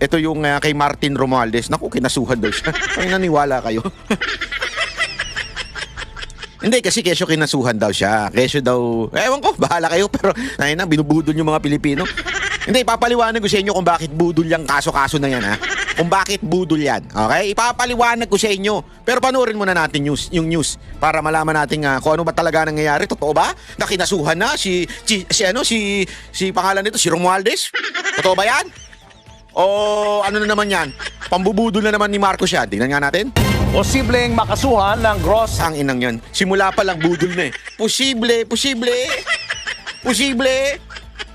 ito yung kay Martin Romualdez. Naku, kinasuhan daw siya. Ay, naniwala kayo. Hindi, kasi kesyo kinasuhan daw siya. Kesyo daw, ewan ko, bahala kayo. Pero, ayun na, binubudol yung mga Pilipino. Hindi, ipapaliwanag ko sa inyo kung bakit budol yung kaso-kaso na yan, ha? Kung bakit budol yan, okay? Ipapaliwanag ko sa inyo. Pero panoorin muna natin yung news para malaman natin kung ano ba talaga nangyayari. Totoo ba? Na kinasuhan na si pangalan nito, si Romualdez? Totoo ba yan? O ano na naman yan? Pambubudol na naman ni Marcos yan. Tingnan nga natin. Posibleng makasuhan ng gross. Ang inang yan. Simula pa lang budol na eh. Posible.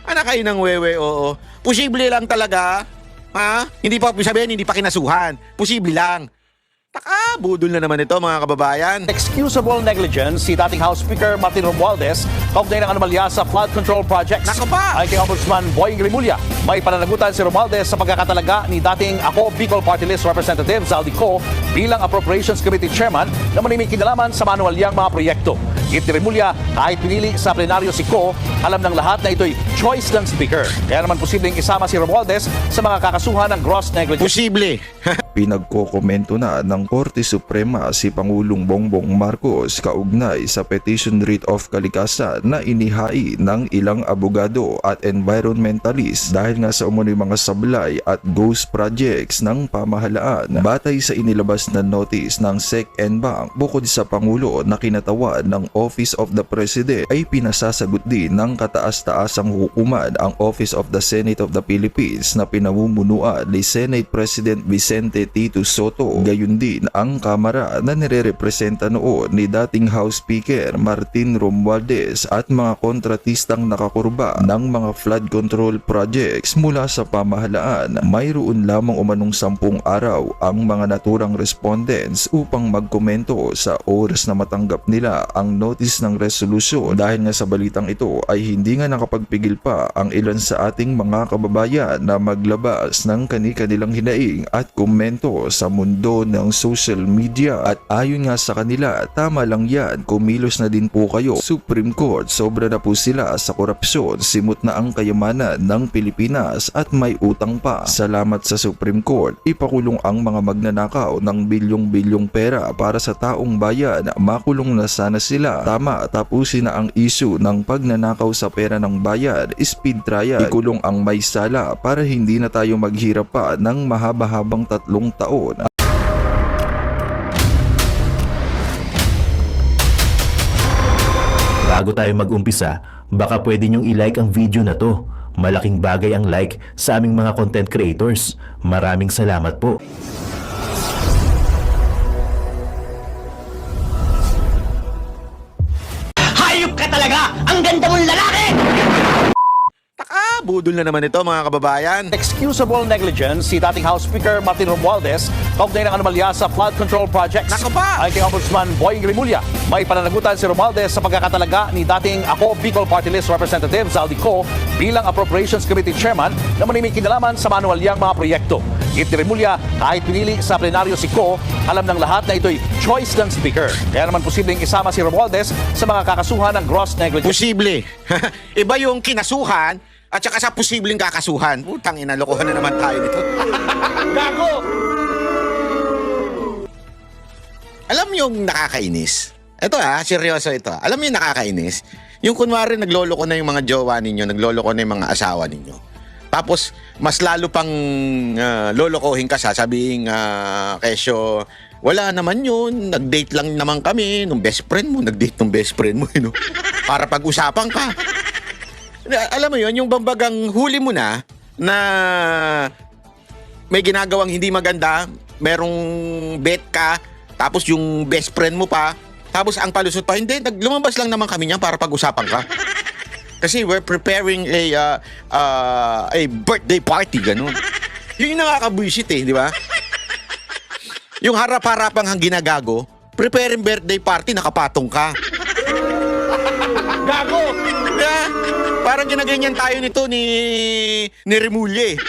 Anak kayo ng wewe, oo. Posible lang talaga. Ha? Hindi pa sabihin, hindi pa kinasuhan. Posible lang. Taka, budol na naman ito mga kababayan. Excusable negligence si dating House Speaker Martin Romualdez kaugnay ng anomalya sa flood control projects. Nako pa! Ay kay Ombudsman Boying Rimulya, may pananagutan si Romualdez sa pagkakatalaga ni dating Ako Bicol Party List Representative Zaldi Co bilang Appropriations Committee Chairman na maniming kinalaman sa manualyang mga proyekto. Git ni Rimulya, kahit pinili sa plenaryo si Co, alam ng lahat na ito'y choice ng Speaker. Kaya naman posibleng isama si Romualdez sa mga kakasuhan ng gross negligence. Posible. Pinagkokomento na ng Korte Suprema si Pangulong Bongbong Marcos kaugnay sa petition writ of kalikasan na inihain ng ilang abogado at environmentalist dahil nga sa umunoy mga sablay at ghost projects ng pamahalaan. Batay sa inilabas na notice ng SEC-NBank, bukod sa Pangulo na kinatawan ng Office of the President ay pinasasagot din ng kataas-taasang hukuman ang Office of the Senate of the Philippines na pinamumunuan ni Senate President Vicente Tito Soto. Gayon din ang Kamara na nirerepresenta noon ni dating House Speaker Martin Romualdez at mga kontratistang nakakurba ng mga flood control projects mula sa pamahalaan. Mayroon lamang umanong 10 araw ang mga naturang respondents upang magkomento sa oras na matanggap nila ang notice ng resolusyon. Dahil nga sa balitang ito ay hindi nga nakapagpigil pa ang ilan sa ating mga kababayan na maglabas ng kani-kanilang hinaing at komento sa mundo ng social media. At ayon nga sa kanila, tama lang yan, kumilos na din po kayo. Supreme Court, sobra na po sila sa korupsyon, simot na ang kayamanan ng Pilipinas at may utang pa. Salamat sa Supreme Court, ipakulong ang mga magnanakaw ng bilyong-bilyong pera para sa taong bayan, makulong na sana sila. Tama, tapusin na ang issue ng pagnanakaw sa pera ng bayan, speed trial, ikulong ang may sala para hindi na tayo maghirap pa ng mahaba-habang 3 taon. Bago tayo mag-umpisa, baka pwede nyong i-like ang video na to. Malaking bagay ang like sa aming mga content creators. Maraming salamat po. Hayop ka talaga! Ang ganda mong lalaki! Taka, budol na naman ito mga kababayan. Excusable negligence si dating House Speaker Martin Romualdez kaugnay ng anomalya sa flood control projects. Nako pa! Ay kay Ombudsman Boying Rimulya, may pananagutan si Romualdez sa pagkakatalaga ni dating Ako Bicol Party List Representative Zaldi Co bilang Appropriations Committee Chairman na maniming kinalaman sa manualyang mga proyekto. Git ni Rimulya, kahit pinili sa plenaryo si Co, alam ng lahat na ito'y choice ng Speaker. Kaya naman posibleng isama si Romualdez sa mga kakasuhan ng gross negligence. Posible. Iba yung kinasuhan at saka sa posibleng kakasuhan. Putang ina, lokohan na naman tayo nito. Gago! Alam mo yung nakakainis? Ito seryoso ito. Alam mo yung nakakainis? Yung kunwari nagloloko na yung mga jowa ninyo, nagloloko na yung mga asawa ninyo. Tapos, mas lalo pang lolokohin ka, sasabihin kesyo, wala naman yun, nag-date lang naman kami nung best friend mo, nag-date nung best friend mo, para pag-usapan ka. Alam mo yun, yung bambagang huli mo na may ginagawang hindi maganda, merong bet ka, tapos yung best friend mo pa, tapos ang palusot pa, hindi, lumabas lang naman kami niyan para pag-usapan ka. Kasi we're preparing a birthday party, ganun. Yun yung nakakabuisit di ba? Yung harap-harapang hang ginagago, preparing birthday party, nakapatong ka. Gago! Yeah, parang ginaganyan tayo nito ni Remulye.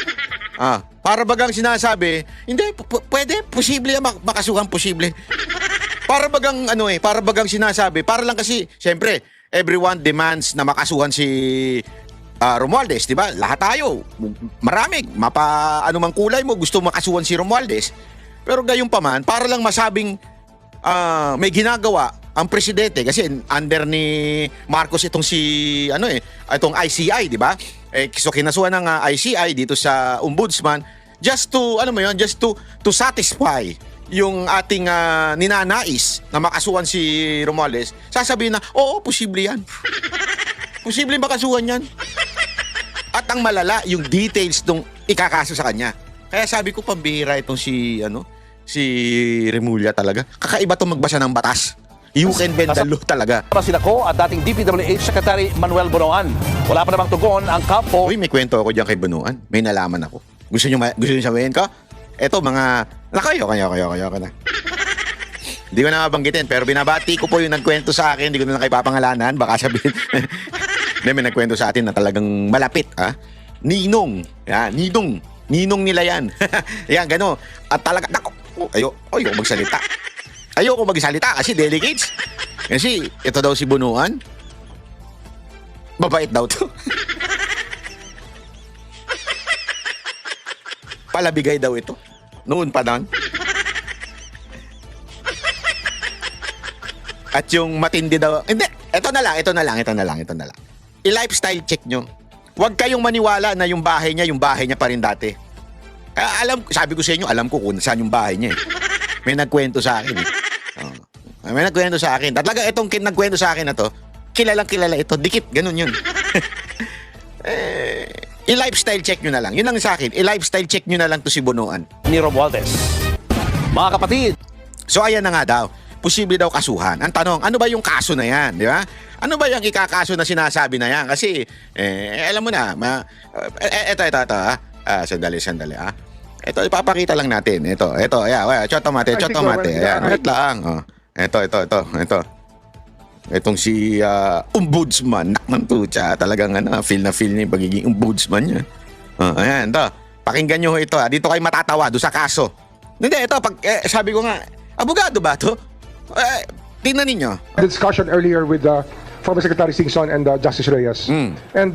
Para bagang sinasabi, hindi, pwede, posible makasuhan, posible. Para bagang para bagang sinasabi, para lang kasi, syempre, everyone demands na makasuhan si Romualdez, di ba? Lahat tayo, marami, anumang kulay mo, gusto makasuhan si Romualdez. Pero gayon pa man, para lang masabing may ginagawa ang presidente kasi under ni Marcos itong itong ICI, di ba? So kinasuhan ng ICI dito sa ombudsman just to to satisfy yung ating ninanais na makasuhan si Romualdez. Sasabihin na, oo, posible yan. Posible makasuhan yan. At ang malala, yung details nung ikakaso sa kanya. Kaya sabi ko, pambihira itong si Remulla talaga. Kakaiba itong magbasa ng batas. You can bend the law talaga. Para sila ko at dating DPWH Secretary Manuel Bonoan. Wala pa namang tugon ang kampo. Uy, may kwento ako dyan kay Bunuan. May nalaman ako. Gusto nyo sabihin ko? Eto, mga... Kayo na. Hindi ko na mabanggitin, pero binabati ko po yung nagkwento sa akin. Hindi ko na kaipapangalanan. Baka sabihin... May nagkwento sa atin na talagang malapit, ha? Ninong. Yan, Ninong nila yan. Yan, gano. At talaga... Ayoko magsalita. Ayoko magsalita kasi delegates. Kasi ito daw si Bunuan. Mabait daw to. Palabigay daw ito. Noon pa lang. At yung matindi daw. Hindi, ito na lang. I-lifestyle check nyo. Huwag kayong maniwala na yung bahay niya pa rin dati. Sabi ko sa inyo, alam ko kung saan yung bahay niya. May nagkwento sa akin. May nagkwento sa akin. Talaga itong nagkwento sa akin na to, kilalang kilala ito. Dikit, ganun yun. I-lifestyle check nyo na lang. Yun lang sa akin. I-lifestyle check nyo na lang to si Bonoan. Ni Romualdez. Mga kapatid, So ayan na nga daw. Posible daw kasuhan. Ang tanong, ano ba yung kaso na yan? Di ba? Ano ba yung ikakaso na sinasabi na yan? Kasi, alam mo na, ito. Sandali. Ito, ipapakita lang natin. Ito. Chotomate. Ayan, wait lang. Oh. Ito. Itong si ombudsman. Nakman tutya. Talagang feel na niya yung pagiging ombudsman niya. Ayan, ito. Pakinggan nyo ito. Dito kayo matatawa doon sa kaso. Hindi, ito. Sabi ko nga, abogado ba ito? Tingnan ninyo. The discussion earlier with former Secretary Singson and Justice Reyes. And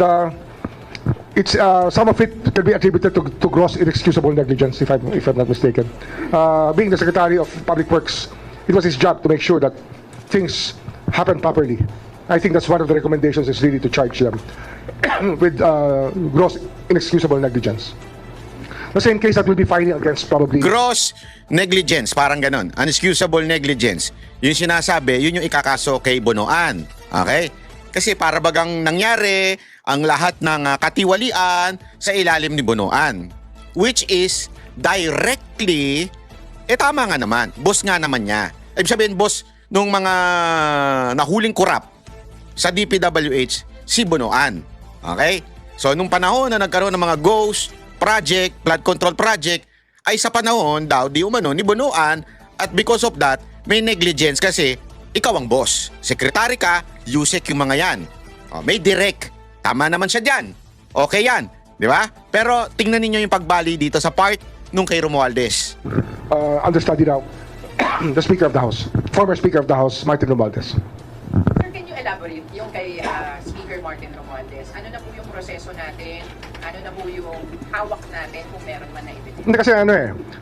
it's some of it can be attributed to gross inexcusable negligence, if I'm not mistaken. Being the Secretary of Public Works, it was his job to make sure that things happen properly. I think that's one of the recommendations is really to charge them with gross inexcusable negligence. The same case that will be filing against probably... Gross negligence, parang ganon. Unexcusable negligence. Yung sinasabi, yun yung ikakaso kay Bonoan. Okay? Kasi para bagang nangyari ang lahat ng katiwalian sa ilalim ni Bonoan. Which is directly, tama nga naman. Boss nga naman niya. Ibig sabihin, boss nung mga nahuling kurap sa DPWH, si Bonoan. Okay? So, nung panahon na nagkaroon ng mga ghost project, flood control project, ay sa panahon daw di umano ni Bonoan at because of that, may negligence kasi ikaw ang boss. Sekretary ka, USEC yung mga yan. May direct. Tama naman siya dyan. Okay yan. Di ba? Pero tingnan ninyo yung pagbali dito sa part nung kay Romualdez. Understudy now, the Speaker of the House, former Speaker of the House, Martin Romualdez. Sir, can you elaborate yung kay Speaker Martin Romualdez? Ano na po yung proseso natin? Ano na po yung hawak natin kung meron man na ibigay? Hindi kasi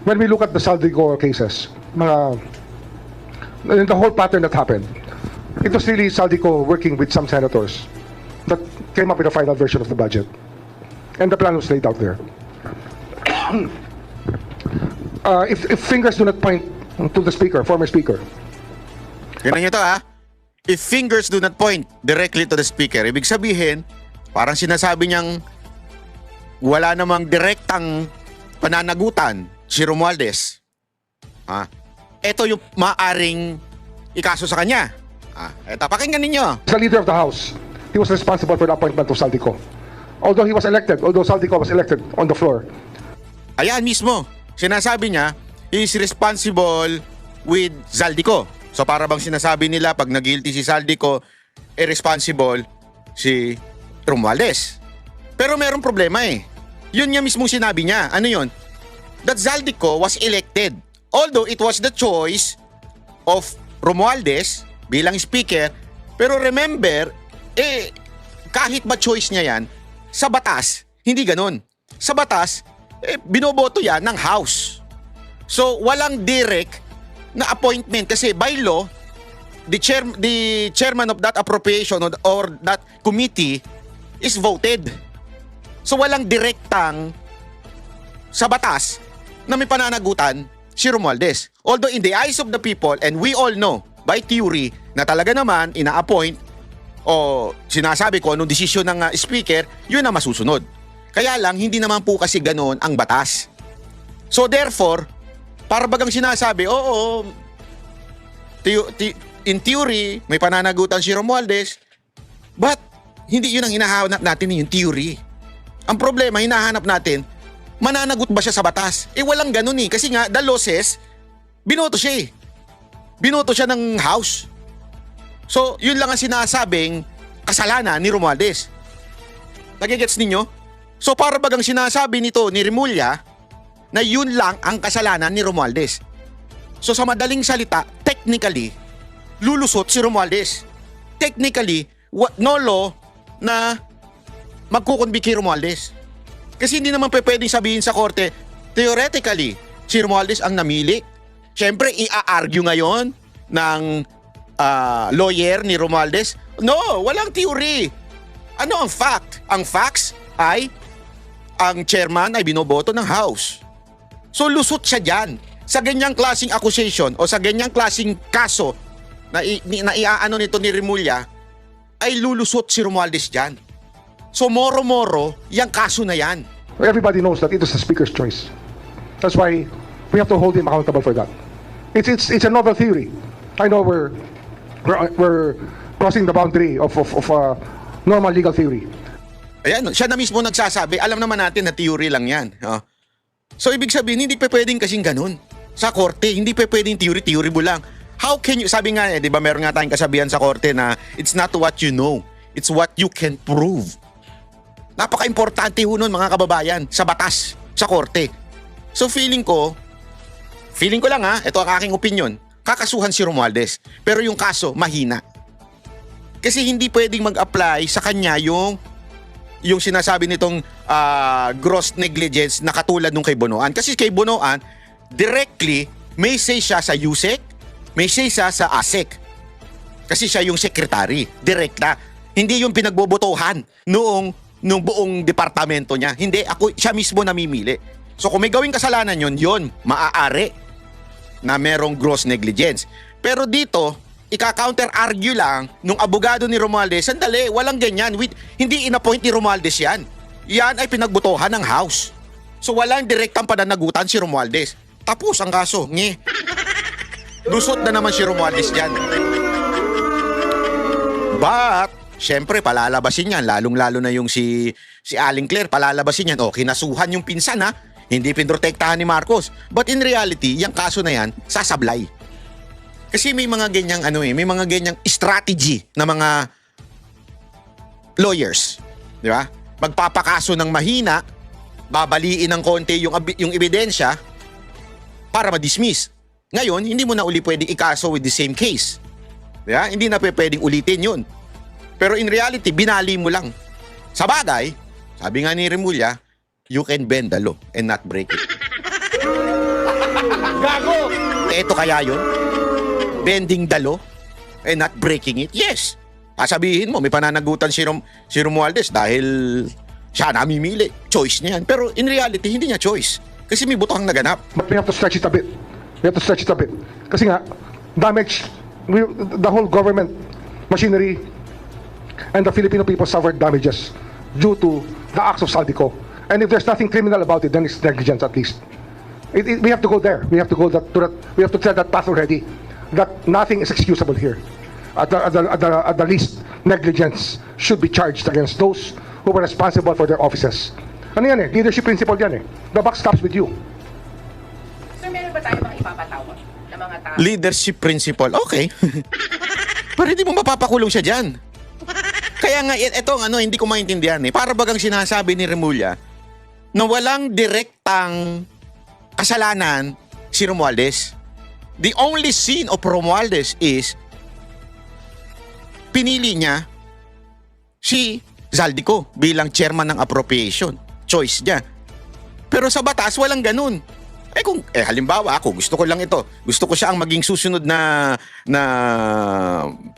when we look at the Saldico cases, the whole pattern that happened, it was really Saldico working with some senators that came up with a final version of the budget. And the plan was laid out there. If fingers do not point to the Speaker, former Speaker. Tingnan nyo to ha. If fingers do not point directly to the Speaker, ibig sabihin, parang sinasabi niyang wala namang direktang pananagutan si Romualdez. Ito yung maaring ikaso sa kanya. Eto, pakinggan ninyo. As the leader of the House, he was responsible for the appointment of Saldico. Although Saldico was elected on the floor. Ayan mismo. Sinasabi niya, he is responsible with Zaldico. So para bang sinasabi nila pag nag-guilty si Zaldico, responsible si Romualdez. Pero merong problema eh. Yun nga mismong sinabi niya. Ano yun? That Zaldico was elected. Although it was the choice of Romualdez bilang speaker, pero remember, kahit ba choice niya yan, Sa batas, hindi ganun. Sa batas, binoboto yan ng House. So, walang direct na appointment kasi by law, the chairman of that appropriation or that committee is voted. So, walang direktang sa batas na may pananagutan si Romualdez. Although in the eyes of the people, and we all know by theory na talaga naman ina-appoint o sinasabi ko anong desisyon ng speaker, yun ang masusunod. Kaya lang, hindi naman po kasi ganoon ang batas. So therefore, para bagang sinasabi, oo, in theory, may pananagutan si Romualdez, but hindi yun ang hinahanap natin, yung theory. Ang problema, hinahanap natin, mananagot ba siya sa batas? Walang ganun eh. Kasi nga, the law says, binoto siya eh. Binoto siya ng House. So, yun lang ang sinasabing kasalanan ni Romualdez. Nagigets ninyo? So, para bagang sinasabi nito ni Remulla na yun lang ang kasalanan ni Romualdez. So, sa madaling salita, technically, lulusot si Romualdez. Technically, no law na magkukunbi kay Romualdez. Kasi hindi naman pwedeng sabihin sa korte, theoretically, si Romualdez ang namili. Siyempre, i-argue ngayon ng lawyer ni Romualdez. No, walang theory. Ano ang fact? Ang facts ay ang chairman ay binoboto ng House. So lusot siya dyan. Sa ganyang klaseng accusation o sa ganyang klaseng kaso na iaano nito ni Remulla, ay lulusot si Romualdez dyan. So moro-moro, yung kaso na yan. Everybody knows that it was the speaker's choice. That's why we have to hold him accountable for that. It's a novel theory. I know we're crossing the boundary of normal legal theory. Ayan, siya na mismo nagsasabi, alam naman natin na theory lang yan. Oh. So ibig sabihin, hindi pa pwedeng kasing ganun. Sa korte, hindi pa pwedeng theory mo lang. How can you, sabi nga di ba meron nga tayong kasabihan sa korte na it's not what you know, it's what you can prove. Napaka-importante ho nun mga kababayan sa batas, sa korte. So feeling ko lang ito ang aking opinion, kakasuhan si Romualdez. Pero yung kaso, mahina. Kasi hindi pwedeng mag-apply sa kanya yung sinasabi nitong gross negligence na katulad nung kay Bonoan. Kasi kay Bonoan, directly, may say siya sa USEC, may say siya sa ASEC. Kasi siya yung secretary, direkta. Hindi yung pinagbobotohan nung buong departamento niya. Hindi, siya mismo namimili. So kung may gawing kasalanan yun, maaari na merong gross negligence. Pero dito, ika-counter-argue lang nung abogado ni Romualdez, sandali, walang ganyan. Hindi in-appoint ni Romualdez yan. Yan ay pinagbotohan ng House. So walang direktang pananagutan si Romualdez. Tapos ang kaso, lusot na naman si Romualdez dyan. But, syempre, palalabasin yan. Lalong-lalo na yung si Aling Claire, palalabasin yan. O, kinasuhan yung pinsan ha. Hindi pinrotektahan ni Marcos. But in reality, yung kaso na yan, sasablay. Kasi may mga ganyang may mga ganyang strategy na mga lawyers, di ba? Magpapakaso ng mahina, babaliin ng konti yung ebidensya para ma-dismiss. Ngayon, hindi mo na uli pwedeng ikaso with the same case. Di ba? Hindi na pwedeng ulitin yun. Pero in reality, binali mo lang. Sa bagay, sabi nga ni Remulla, you can bend the law and not break it. Gago! Eto kaya yun? Bending the law and not breaking it? Yes. Sasabihin mo, may pananagutan si Romualdez dahil siya namimili. Choice niya yan. Pero in reality, hindi niya choice. Kasi may butang naganap. But we have to stretch it a bit. Kasi nga, damage, the whole government machinery and the Filipino people suffered damages due to the acts of Saldico. And if there's nothing criminal about it, then it's negligence at least. We have to go there. We have to go we have to tread that path already. That nothing is excusable here. At the least, negligence should be charged against those who were responsible for their offices. Ano yan Leadership principle yan The buck stops with you. So meron ba tayo mga ipapatawag na mga tao? Leadership principle. Okay. Pero hindi mo mapapakulong siya dyan. Kaya nga, ito hindi ko maintindihan Para bagang sinasabi ni Remulla na walang direktang kasalanan si Romualdez. The only sin of Romualdez is pinili niya si Zaldico bilang chairman ng appropriation. Choice niya. Pero sa batas, walang ganun. Halimbawa ako, gusto ko lang ito. Gusto ko siya ang maging susunod na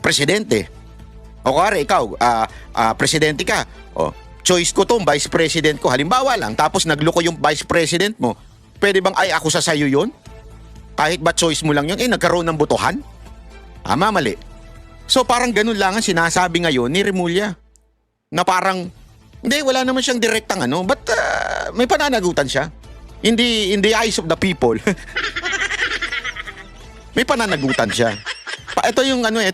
presidente. O kare, ikaw, presidente ka. O, choice ko tong vice president ko. Halimbawa lang, tapos nagloko yung vice president mo. Pwede bang ako sa sayo yun? Kahit ba choice mo lang yun, nagkaroon ng botohan? Mali. So parang ganun lang ang sinasabi ngayon ni Remulla. Na parang, hindi, wala naman siyang direktang but may pananagutan siya. Hindi in the eyes of the people. May pananagutan siya. Ito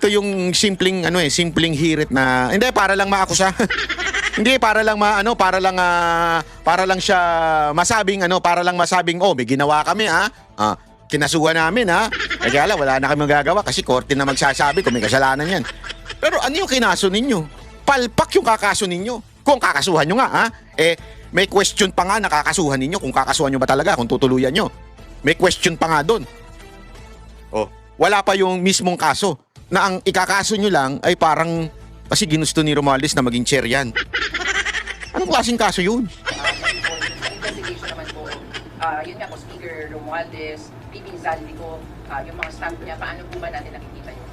yung simpleng hirit na hindi para lang maakusa. Hindi para lang para lang siya masabing may ginawa kami kinasuhan namin kaya wala na kami magagawa kasi korte na magsasabi kung may kasalanan yan. Pero ano yung kinaso ninyo? Palpak yung kakaso ninyo. Kung kakasuhan nyo nga may question pa nga na kakasuhan ninyo kung kakasuhan nyo ba talaga, kung tutuluyan nyo. May question pa nga doon. Wala pa yung mismong kaso na ang ikakaso nyo lang ay parang kasi ginusto ni Romualdez na maging chair yan. Anong klaseng kaso yun? Investigation naman po, yun nga po, Speaker Romualdez, VP Zaldico, yung mga staff niya, paano po ba natin nakikita yun?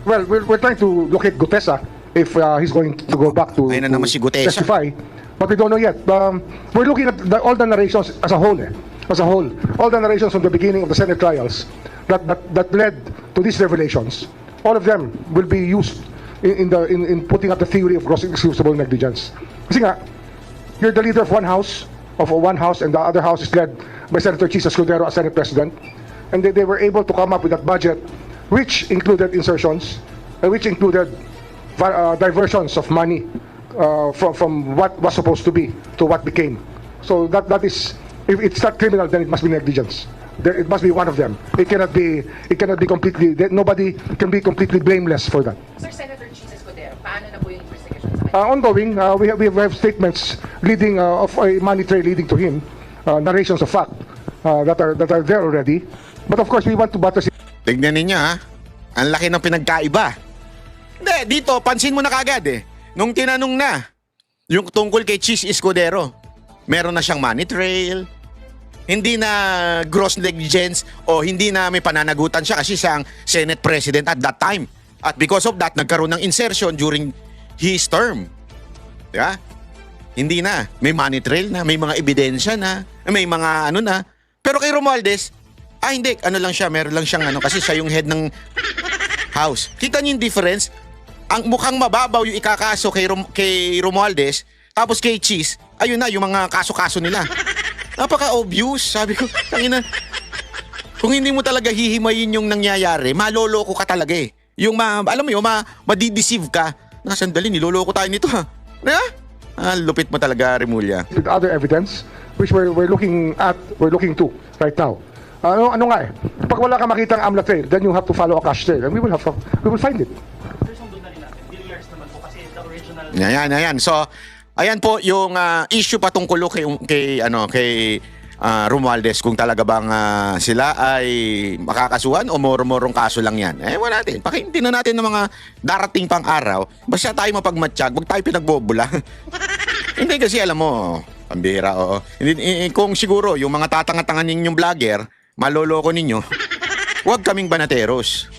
Well, we're trying to locate Gutesa if he's going to go back to, Ayun na naman si Gutesa. testify. But we don't know yet. We're looking at all the narrations as a whole. As a whole. All the narrations from the beginning of the Senate trials that led to these revelations. All of them will be used in putting up the theory of gross excusable negligence. Kasi nga, you're the leader of one house, and the other house is led by Senator Chis Escudero as Senate President. And they were able to come up with that budget, which included insertions, which included diversions of money from what was supposed to be to what became. So that is, if it's not criminal, then it must be negligence. It must be one of them. It cannot be completely. Nobody can be completely blameless for that. Sir, Senator Chis Escudero, paano na po yung investigation sa kanya? Ongoing, we have statements leading of a money trail leading to him, narrations of fact that are there already. But of course, we want to buttress. Tignan ninyo ang laki ng pinagkaiba. Hindi, dito, pansin mo na kagad Nung tinanong na, yung tungkol kay Chis Escudero, meron na siyang money trail, hindi na gross negligence o hindi na may pananagutan siya kasi siyang Senate President at that time. At because of that, nagkaroon ng insertion during his term. Diba? Hindi na. May money trail na, may mga ebidensya na, may mga na. Pero kay Romualdez, hindi, lang siya, meron lang siyang kasi siya yung head ng house. Kita niyo yung difference? Ang mukhang mababaw yung ikakaso kay Romualdez, tapos kay Chis, ayun na, yung mga kaso-kaso nila. Napaka-obvious. Sabi ko, tangina, kung hindi mo talaga hihimayin yung nangyayari, maloloko ka talaga Yung alam mo yun, madideceive ka. Sandali, niloloko tayo nito lupit mo talaga, Remulla. With other evidence, which we're looking to right now. Ano nga pag wala ka makitang AMLA trail, then you have to follow a cash trail, and we will find it. Ayan. So, ayan po yung issue patungkol kay Romualdez kung talaga bang sila ay makakasuhan o moro-morong kaso lang yan. Wala natin. Pakiintin na natin ng mga darating pang araw. Basta tayo mapagmatsyag, wag tayo pinagbobula. Hindi kasi alam mo, pambira, oo. Kung siguro yung mga tatanga-tanga ninyong vlogger, maloloko ninyo, wag kaming banateros.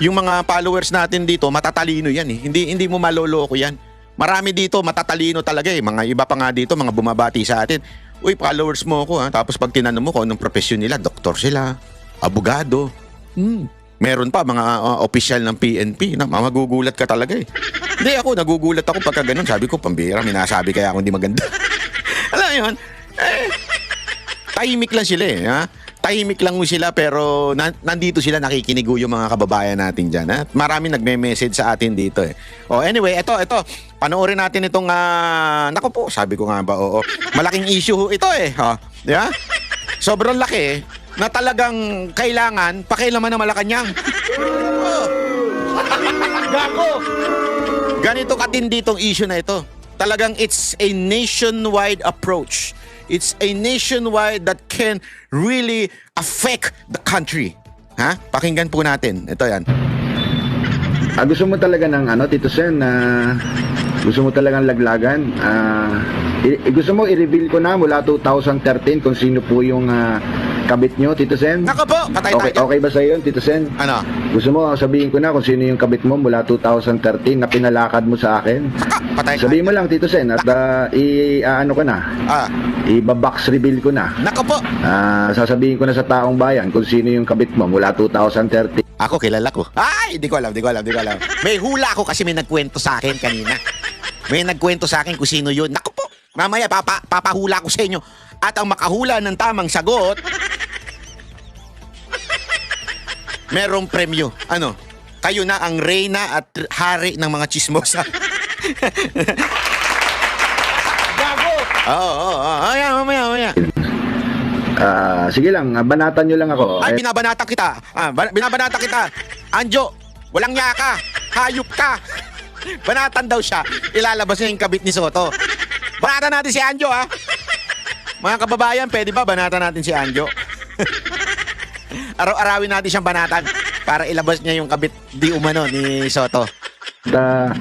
Yung mga followers natin dito, matatalino yan Hindi mo maloloko yan. Marami dito, matatalino talaga Mga iba pa nga dito, mga bumabati sa atin. Uy, followers mo ako Tapos pag tinanong mo kung anong profesyon nila, doktor sila, abogado. Meron pa, mga opisyal ng PNP. Magugulat ka talaga Hindi ako, nagugulat ako pagka ganun. Sabi ko, pambira, minasabi kaya ako hindi maganda. Alam mo yun? Tahimik lang sila Tahimik lang mo sila pero nandito sila nakikinig yung mga kababayan natin dyan. Marami nagme-message sa atin dito anyway, ito. Panoorin natin itong, naku po, sabi ko nga ba, malaking issue ito Diba? Sobrang laki na talagang kailangan pakialaman ng Malacanang. Gago! Ganito katindi itong issue na ito. Talagang it's a nationwide approach. It's a nationwide that can really affect the country. Pakinggan po natin. Ito yan. Gusto mo talaga ng Tito Sen, gusto mo talagang laglagan? Gusto mo i-reveal ko na mula 2013 kung sino po yung kabit nyo, Tito Sen? Nako po, patay Okay, tayo. okay ba sa iyo, Tito Sen? Ano? Gusto mo sabihin ko na kung sino yung kabit mo mula 2013 na pinalakad mo sa akin? Patay tayo. Sabihin mo lang, Tito Sen, at ano ko na, Ah, i-box reveal ko na. nako po. Sasabihin ko na sa taong bayan kung sino yung kabit mo mula 2013. Ako, kilala ko. Ay, di ko alam. May hula ako kasi may nagkwento sa akin kanina. May nagkwento sa akin kung sino yun. Naku po, mamaya papahula ko sa inyo. At ang makahula ng tamang sagot, merong premyo. Ano? Kayo na ang reyna at hari ng mga chismosa. Gago! Oo. Mamaya. Sige lang, banatan nyo lang ako. Ay, binabanata kita. Binabanata kita. Anjo, walang niya ka. Hayop ka. Banatan daw siya. Ilalabas niya yung kabit ni Soto. Banatan natin si Anjo, ha? Mga kababayan, pwede ba banatan natin si Anjo? Araw-arawin natin siyang banatan para ilabas niya yung kabit di umano ni Soto.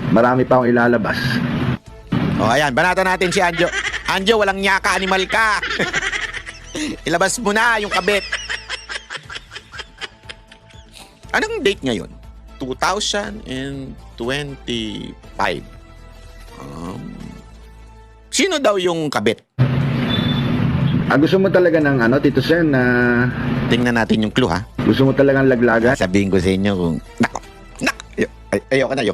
Marami pa akong ilalabas. O, ayan, banatan natin si Anjo. Anjo, walang niya ka, animal ka. Ilabas mo na yung kabit. Anong date ngayon? 2025. Sino daw yung kabit? Gusto mo talaga ng Tito Sen, Tingnan natin yung clue, ha? gusto mo talagang laglagan? Sabihin ko sa inyo kung... Ayoko na.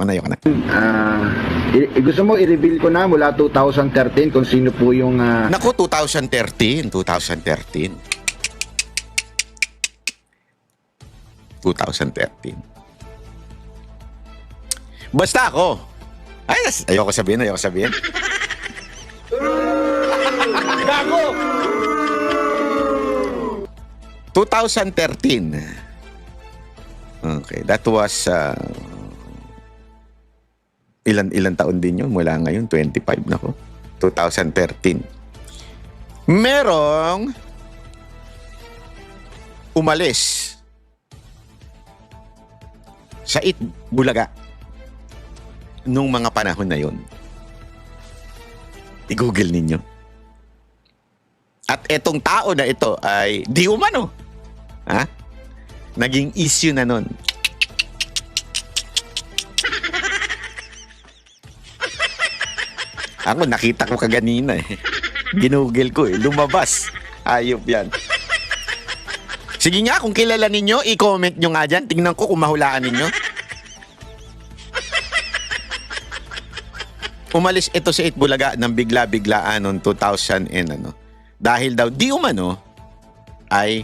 Gusto mo i-reveal ko na mula 2013 kung sino po yung... Naku, 2013. Basta ako. Ay, ayoko sabihin. Gago! 2013. Okay, that was... ilan taon din yun? Mula ngayon, 25 na ko. 2013. Merong umalis sa Bulaga nung mga panahon na yun. I-google ninyo. At etong tao na ito ay di umano. Ha? Naging issue na nun. Ako, nakita ko kaganina eh. Ginugel ko eh. Lumabas. Ayop yan. Sige nga, kung kilala ninyo, i-comment nyo nga dyan. Tingnan ko kung mahulaan ninyo. Umalis ito sa Itbulaga ng bigla-biglaan noong 2000 and Dahil daw di umano ay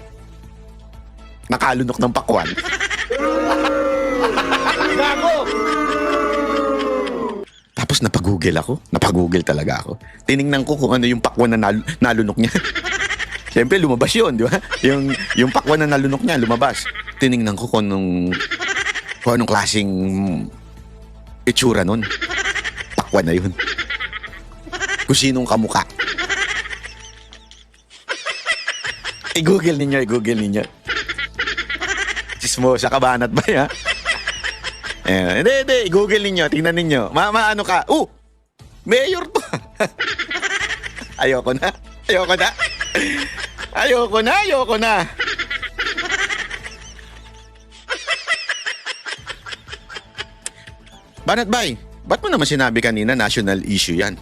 nakalunok ng pakwan. Gago! Tapos napag-google ako. Napag-google talaga ako. Tiningnan ko kung ano yung pakwan na nalunok niya. Siyempre, lumabas yun, di ba? Yung pakwan na nalunok niya, lumabas. Tiningnan ko kung anong klaseng itsura nun. Pakwan na yun. Kung sinong kamukha. I-google ninyo. Chismosa ka banat ba, ha? Hindi, i-google ninyo, tingnan ninyo. Ano ka? Mayor to. Ayoko na. Banat bay, ba't mo naman sinabi kanina national issue yan?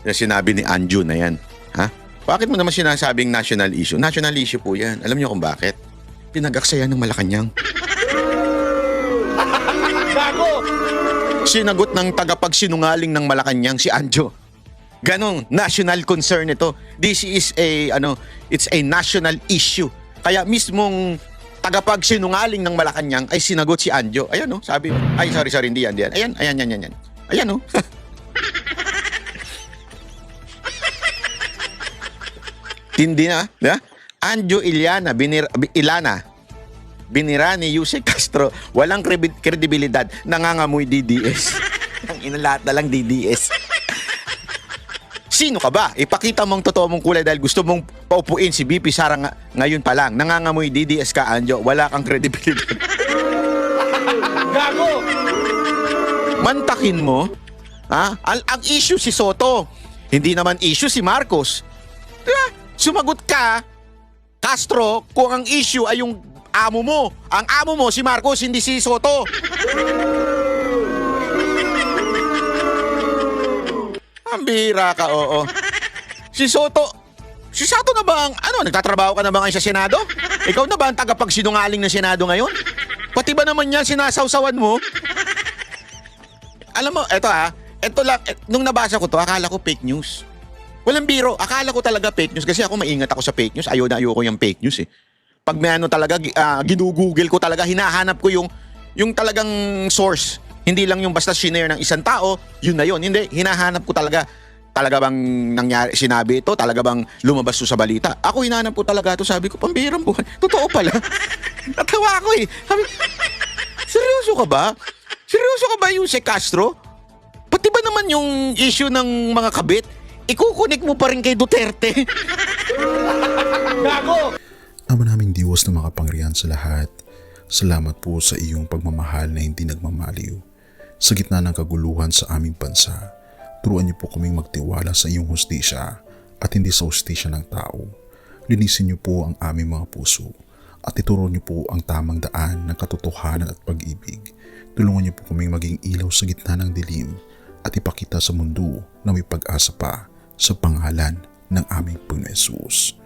Yung sinabi ni Anjo na yan. Ha? Bakit mo naman sinasabing national issue? National issue po yan. Alam niyo kung bakit? Pinag-aksayan ng Malacanang. Sinagot ng tagapagsinungaling ng Malacanang si Anjo. Ganong national concern ito. This is it's a national issue. Kaya mismong tagapagsinungaling ng Malacanang ay sinagot si Anjo. Ayan sabi. Ay, sorry, hindi yan. Ayan. Ayan Tindi na, di ba? Anjo Ilana, binira ni Yusek Castro, walang kredibilidad, nangangamoy DDS. Ang inalahat na lang DDS. Sino ka ba? Ipakita mong totoo mong kulay dahil gusto mong paupuin si BP Sara ngayon pa lang. Nangangamoy DDS ka, Anjo. Wala kang kredibilidad. Gago! Mantakin mo? Ha? Ang issue si Soto. Hindi naman issue si Marcos. Diba? Sumagot ka, Castro, kung ang issue ay yung amo mo. Ang amo mo si Marcos, hindi si Soto. Ang bihira ka, oo. Si Soto na ba ang, nagtatrabaho ka na ba ngayon sa Senado? Ikaw na ba ang tagapagsinungaling ng Senado ngayon? Pati ba naman yan sinasawsawan mo? Alam mo, eto lang, nung nabasa ko to, akala ko fake news. Walang biro, akala ko talaga fake news kasi ako maingat ako sa fake news. Ayoko yung fake news eh. Pag may talaga, ginugoogle ko talaga, hinahanap ko yung talagang source. Hindi lang yung basta shinare ng isang tao, yun na yun. Hindi, hinahanap ko talaga bang nangyari, sinabi ito, talaga bang lumabas to sa balita. Ako hinahanap ko talaga ito, sabi ko, pambihirang buhay. Totoo pala. Natawa ako eh. Sabi, seryoso ka ba? Seryoso ka ba yung si Castro? Pati ba naman yung issue ng mga kabit? Ikukunik mo pa rin kay Duterte. Gago! Ama naming Diyos na makapangyarihan sa lahat, salamat po sa iyong pagmamahal na hindi nagmamaliw. Sa gitna ng kaguluhan sa aming bansa, turuan niyo po kaming magtiwala sa iyong hustisya at hindi sa hustisya ng tao. Linisin niyo po ang aming mga puso at ituro niyo po ang tamang daan ng katotohanan at pag-ibig. Tulungan niyo po kaming maging ilaw sa gitna ng dilim at ipakita sa mundo na may pag-asa pa sa pangalan ng aming Panginoon Hesus.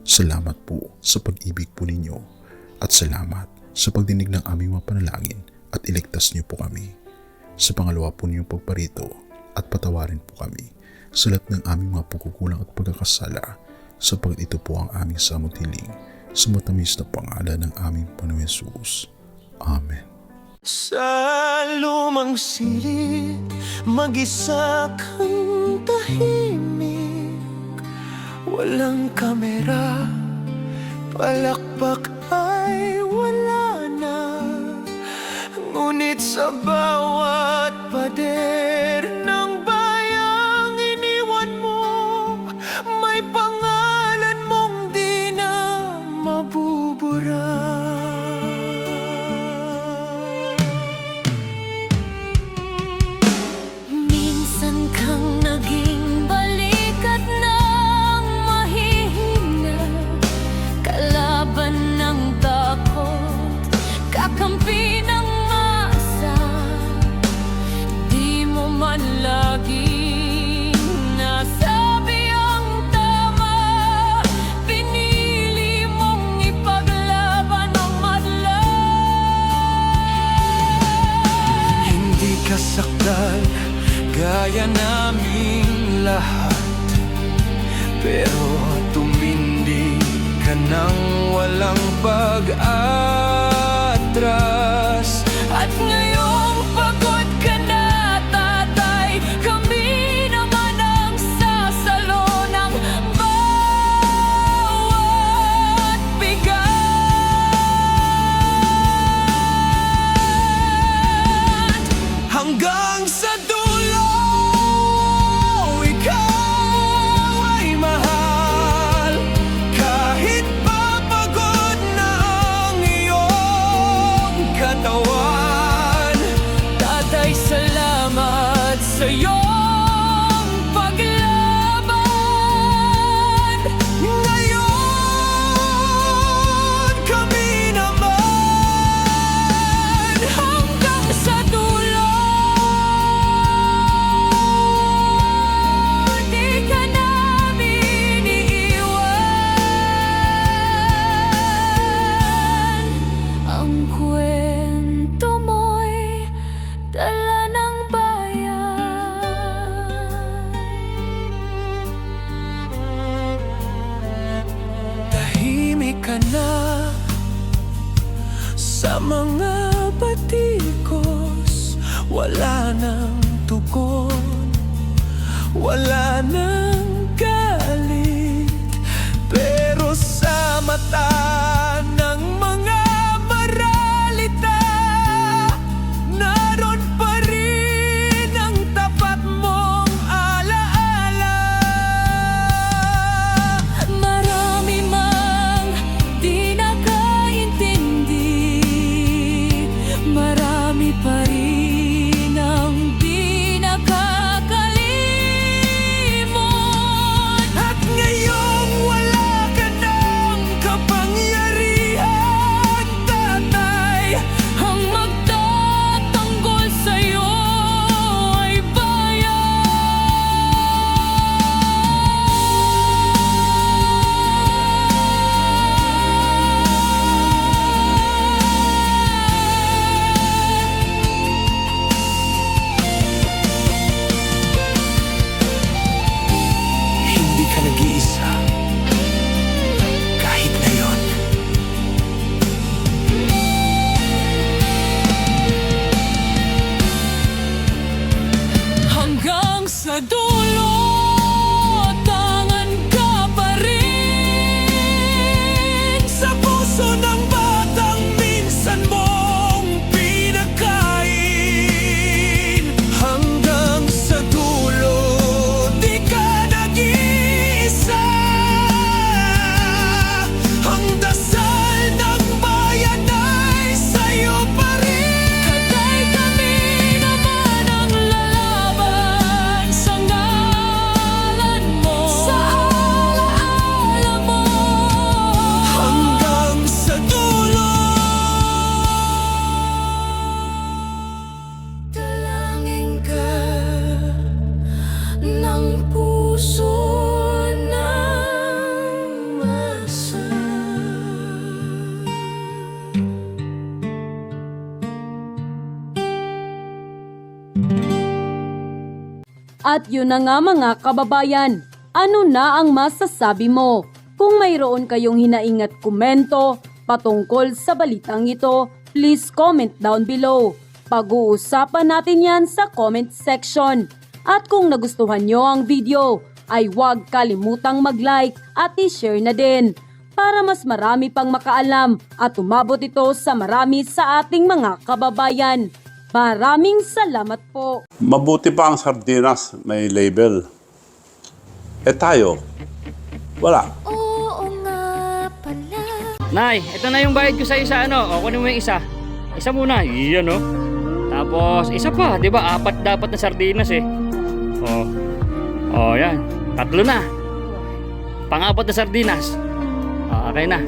Salamat po sa pag-ibig po ninyo at salamat sa pagdinig ng aming mga panalangin at iligtas niyo po kami. Sa pangalawa po niyong pagparito at patawarin po kami sa lahat ng aming mga pagkukulang at pagkakasala sapagkat ito po ang aming samutiling sa matamis na pangalan ng aming Panginoon Hesus. Amen. Sa lumang silid, mag-isa kang tahimik. Walang kamera, palakpak ay wala na. Ngunit sa bawat pader ng bayang iniwan mo, may pangalan mong di na mabubura. Minsan kang naging balikat ng mahihina, kalaban ng takot, kakampi ng masa. Di mo man laging nasabi ang tama, pinili mong ipaglaban ang madla. Hindi ka sakdal gaya naming lahat, pero tumindi ka ng walang pag-atras. At ngayong pagod ka na, tatay, kami naman ang sasalo ng bawat bigat. Hanggang sa dulo, ikaw ay mahal. Kahit papagod na ang iyong katawan, tatay, salamat sa iyong paglaban. Ngayon, kami naman hanggang sa dulo. Di ka namin iiwan. Ang kwento mo'y dala ng bayan. Tahimik ka na sa mga batikos, wala nang tugon, wala nang galit, pero sa mata ng mga maralita, naroon pa rin ang tapat mong alaala. Marami mang di nakaintindi, marami pa rin ang At yun na nga mga kababayan, ano na ang masasabi mo? Kung mayroon kayong hinaing at komento patungkol sa balitang ito, please comment down below. Pag-uusapan natin yan sa comment section. At kung nagustuhan nyo ang video, ay huwag kalimutang mag-like at i-share na din para mas marami pang makaalam at umabot ito sa marami sa ating mga kababayan. Maraming salamat po. Mabuti pa ang sardinas, may label. Eh tayo, wala. Oo nga pala. Nay, ito na yung bayad ko sa isa, ano? O, kunin mo yung isa. Isa muna, iyan, no? Tapos, isa pa, di ba? 4 dapat na sardinas, eh. O, yan. 3 na. Pang-4 na sardinas. Okay na.